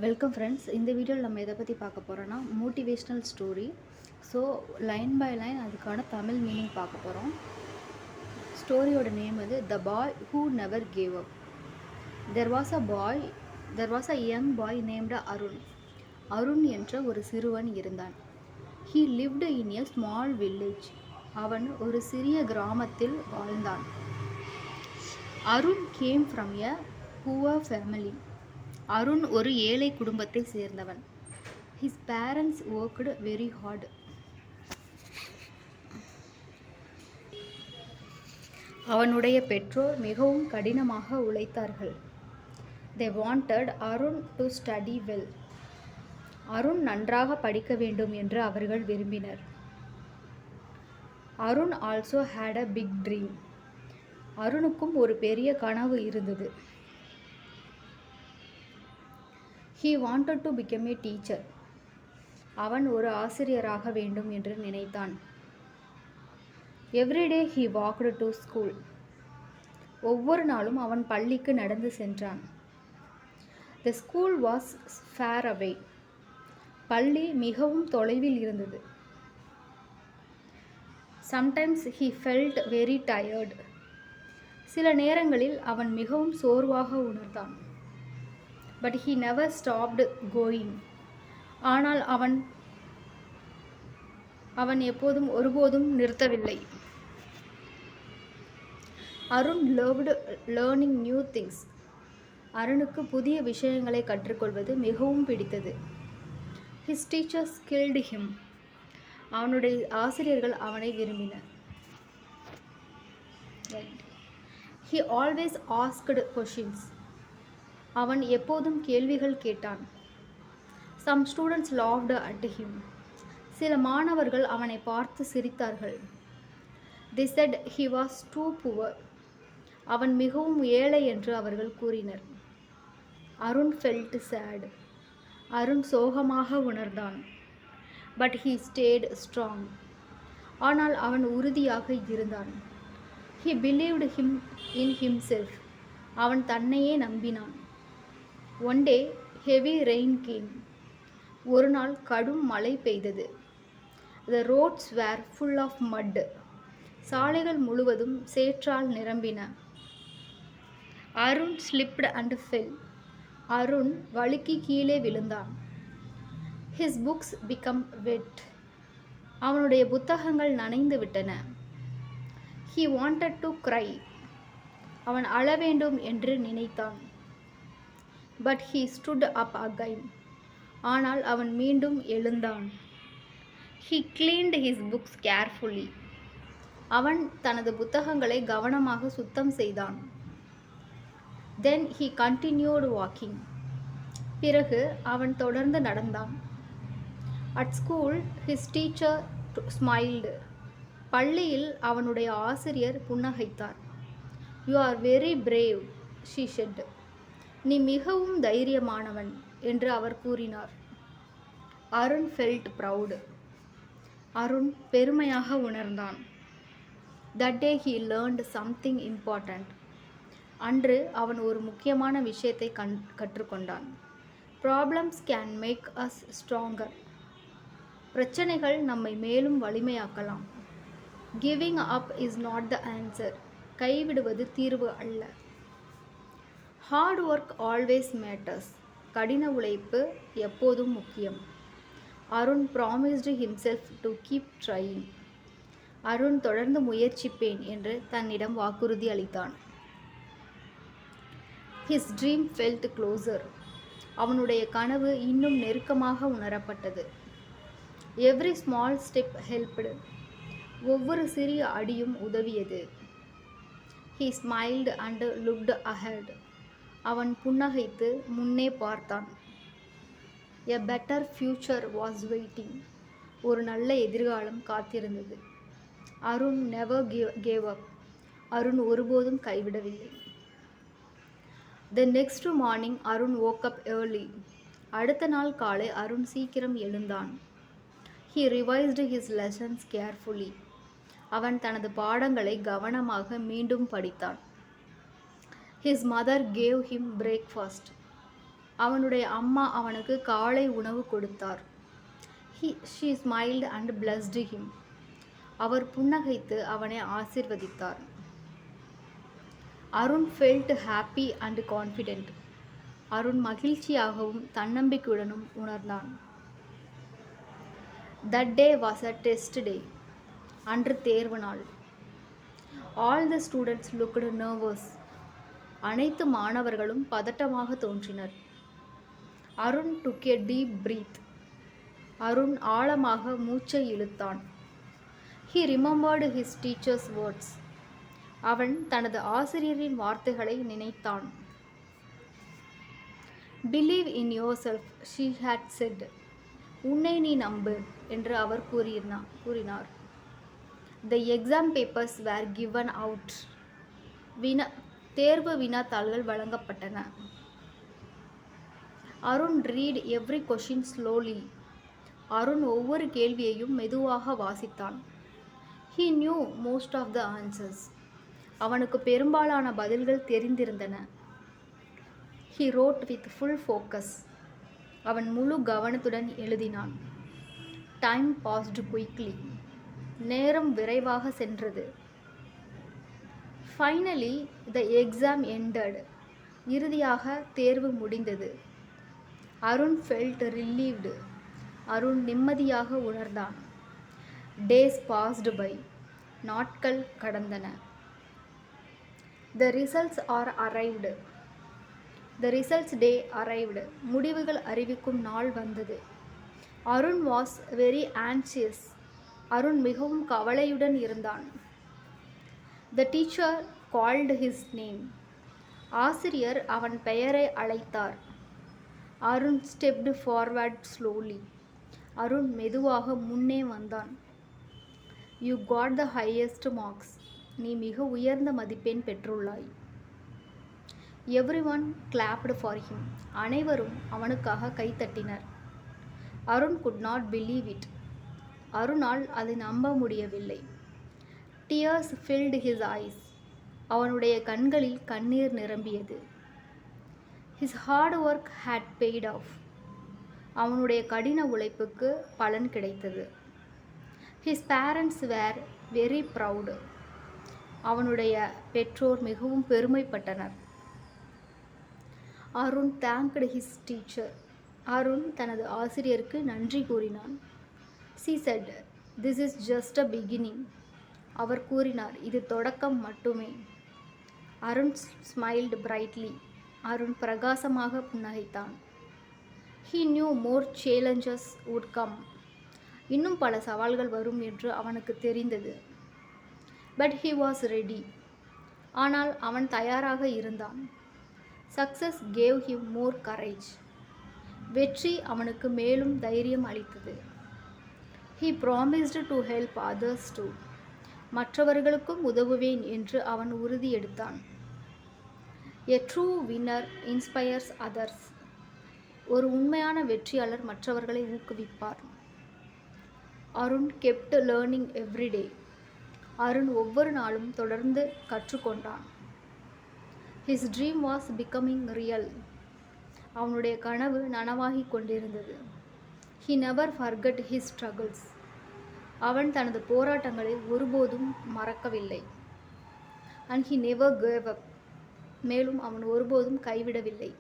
Welcome friends. இந்த வீடியோவில் நம்ம எதை பற்றி பார்க்க போகிறோன்னா motivational story. So line by line அதுக்கான தமிழ் மீனிங் பார்க்க போகிறோம். ஸ்டோரியோட நேம் வந்து the boy who never gave up. There was a young boy named Arun. Arun என்ற ஒரு சிறுவன் இருந்தான். He lived in a small village. அவன் ஒரு சிறிய கிராமத்தில் வாழ்ந்தான். Arun came from a poor family. Arun ஒரு ஏழை குடும்பத்தை சேர்ந்தவன். His parents worked very hard. அவனுடைய பெற்றோர் மிகவும் கடினமாக உழைத்தார்கள். They wanted Arun to study well. Arun நன்றாக படிக்க வேண்டும் என்று அவர்கள் விரும்பினர். Arun also had a big dream. அருணுக்கும் ஒரு பெரிய கனவு இருந்தது. He wanted to become a teacher. அவன் ஒரு ஆசிரியராக வேண்டும் என்று நினைத்தான். Every day he walked to school. ஒவ்வொரு நாளும் அவன் பள்ளிக்கு நடந்து சென்றான். The school was far away. பள்ளி மிகவும் தொலைவில் இருந்தது. Sometimes he felt very tired. சில நேரங்களில் அவன் மிகவும் சோர்வாக உணர்ந்தான். But he never stopped going. ஆனால் அவன் ஒருபோதும் நிறுத்தவில்லை. Arun loved learning new things. அருணுக்கு புதிய விஷயங்களை கற்றுக்கொள்வது மிகவும் பிடித்தது. His teachers skilled him. அவனுடைய ஆசிரியர்கள் அவனை விரும்பினர். He always asked questions. அவன் எப்போதும் கேள்விகள் கேட்டான். Some students laughed at him. சில மாணவர்கள் அவனை பார்த்து சிரித்தார்கள். They said he was too poor. அவன் மிகவும் ஏழை என்று அவர்கள் கூறினர். Arun felt sad. அருண் சோகமாக உணர்ந்தான். But he stayed strong. ஆனால் அவன் உறுதியாக இருந்தான். He believed in himself. அவன் தன்னையே நம்பினான். One day heavy rain came. ஒரு நாள் கடும் மழை பெய்தது. The roads were full of mud. சாலைகள் முழுவதும் சேற்றால் நிரம்பின. Arun slipped and fell. Arun வழுக்கி கீழே விழுந்தான். His books became wet. அவனுடைய புத்தகங்கள் நனைந்து விட்டன. He wanted to cry. அவன் அழ வேண்டும் என்று நினைத்தான். But he stood up again. ஆனால் அவன் மீண்டும் எழுந்தான். He cleaned his books carefully. அவன் தனது புத்தகங்களை கவனமாக சுத்தம் செய்தான். Then he continued walking. பிறகு அவன் தொடர்ந்து நடந்தான். At school his teacher smiled. பள்ளியில் அவனுடைய ஆசிரியர் புன்னகைத்தார். You are very brave, she said. நீ மிகவும் தைரியமானவன் என்று அவர் கூறினார். Arun felt proud. அருண் பெருமையாக உணர்ந்தான். That day he learned something important. அன்று அவன் ஒரு முக்கியமான விஷயத்தை கற்றுக்கொண்டான். Problems can make us stronger. பிரச்சனைகள் நம்மை மேலும் வலிமையாக்கலாம். Giving up is not the answer. கைவிடுவது தீர்வு அல்ல. Hard work always matters. கடின உழைப்பு எப்போதும் முக்கியம். Arun promised himself to keep trying. Arun தொடர்ந்து முயற்சிப்பேன் என்று தன்னிடம் வாக்குறுதி அளித்தான். His dream felt closer. அவனுடைய கனவு இன்னும் நெருக்கமாக உணரப்பட்டது. Every small step helped. ஒவ்வொரு சிறிய அடியும் உதவியது. He smiled and looked ahead. அவன் புன்னகைத்து முன்னே பார்த்தான். A better future was waiting. ஒரு நல்ல எதிர்காலம் காத்திருந்தது. Arun never gave up. Arun ஒருபோதும் கைவிடவில்லை. The next morning Arun woke up early. அடுத்த நாள் காலை அருண் சீக்கிரம் எழுந்தான். He revised his lessons carefully. அவன் தனது பாடங்களை கவனமாக மீண்டும் படித்தான். His mother gave him breakfast. அவனுடைய அம்மா அவனுக்கு காலை உணவு கொடுத்தார். She smiled and blessed him. அவர் புன்னகைத்து அவனை ஆசீர்வதித்தார். Arun felt happy and confident. Arun மகிழ்ச்சியாகவும் தன்னம்பிக்கையுடனும் உணர்ந்தான். That day was a test day. அன்று தேர்வு நாள். All the students looked nervous. அனைத்து மாணவர்களும் பதட்டமாக தோன்றினர். Arun took a deep breath. Arun ஆழமாக மூச்சை இழுத்தான். He remembered his teacher's words. அவன் தனது ஆசிரியரின் வார்த்தைகளை நினைத்தான். Believe in yourself, she had said. உன்னை நீ நம்பு என்று அவர் கூறினார். The exam papers were given out. தேர்வு வினாத்தாள்கள் வழங்கப்பட்டன. Arun read every question slowly. Arun ஒவ்வொரு கேள்வியையும் மெதுவாக வாசித்தான். He knew most of the answers. அவனுக்கு பெரும்பாலான பதில்கள் தெரிந்திருந்தன. He wrote with full focus. அவன் முழு கவனத்துடன் எழுதினான். Time passed quickly. நேரம் விரைவாக சென்றது. Finally, the exam ended. இறுதியாக தேர்வு முடிந்தது. Arun felt relieved. அருண் நிம்மதியாக உணர்ந்தான். Days passed by. நாட்கள் கடந்தன. The results are arrived. The results day arrived. முடிவுகள் அறிவிக்கும் நாள் வந்தது. Arun was very anxious. Arun மிகவும் கவலையுடன் இருந்தான். The teacher called his name. ஆசிரியர் அவன் பெயரை அழைத்தார். Arun stepped forward slowly. Arun மெதுவாக முன்னே வந்தான். You got the highest marks. நீ மிக உயர்ந்த மதிப்பெண் பெற்றுள்ளாய். Everyone clapped for him. அனைவரும் அவனுக்காக கைத்தட்டினர். Arun could not believe it. அருணால் அதை நம்ப முடியவில்லை. Tears filled his eyes. அவனுடைய கண்களில் கண்ணீர் நிரம்பியது. His hard work had paid off. அவனுடைய கடின உழைப்புக்கு பலன் கிடைத்தது. His parents were very proud. அவனுடைய பெற்றோர் மிகவும் பெருமைப்பட்டனர். Arun thanked his teacher. Arun தனது ஆசிரியருக்கு நன்றி கூறினான். She said, this is just a beginning. அவர் கூறினார், இது தொடக்கம் மட்டுமே. Arun smiled brightly. அருண் பிரகாசமாக புன்னகைத்தான். He knew more challenges would come. இன்னும் பல சவால்கள் வரும் என்று அவனுக்கு தெரிந்தது. But he was ready. ஆனால் அவன் தயாராக இருந்தான். Success gave him more courage. வெற்றி அவனுக்கு மேலும் தைரியம் அளித்தது. He promised to help others too. மற்றவர்களுக்கும் உதவுவேன் என்று அவன் உறுதி எடுத்தான். A true winner inspires others. ஒரு உண்மையான வெற்றியாளர் மற்றவர்களை ஊக்குவிப்பார். Arun kept learning every day. Arun ஒவ்வொரு நாளும் தொடர்ந்து கற்றுக்கொண்டான். His dream was becoming real. அவனுடைய கனவு நனவாகிக் கொண்டிருந்தது. He never forgot his struggles. அவன் தனது போராட்டங்களை ஒருபோதும் மறக்கவில்லை. And he never gave up. மேலும் அவன் ஒருபோதும் கைவிடவில்லை.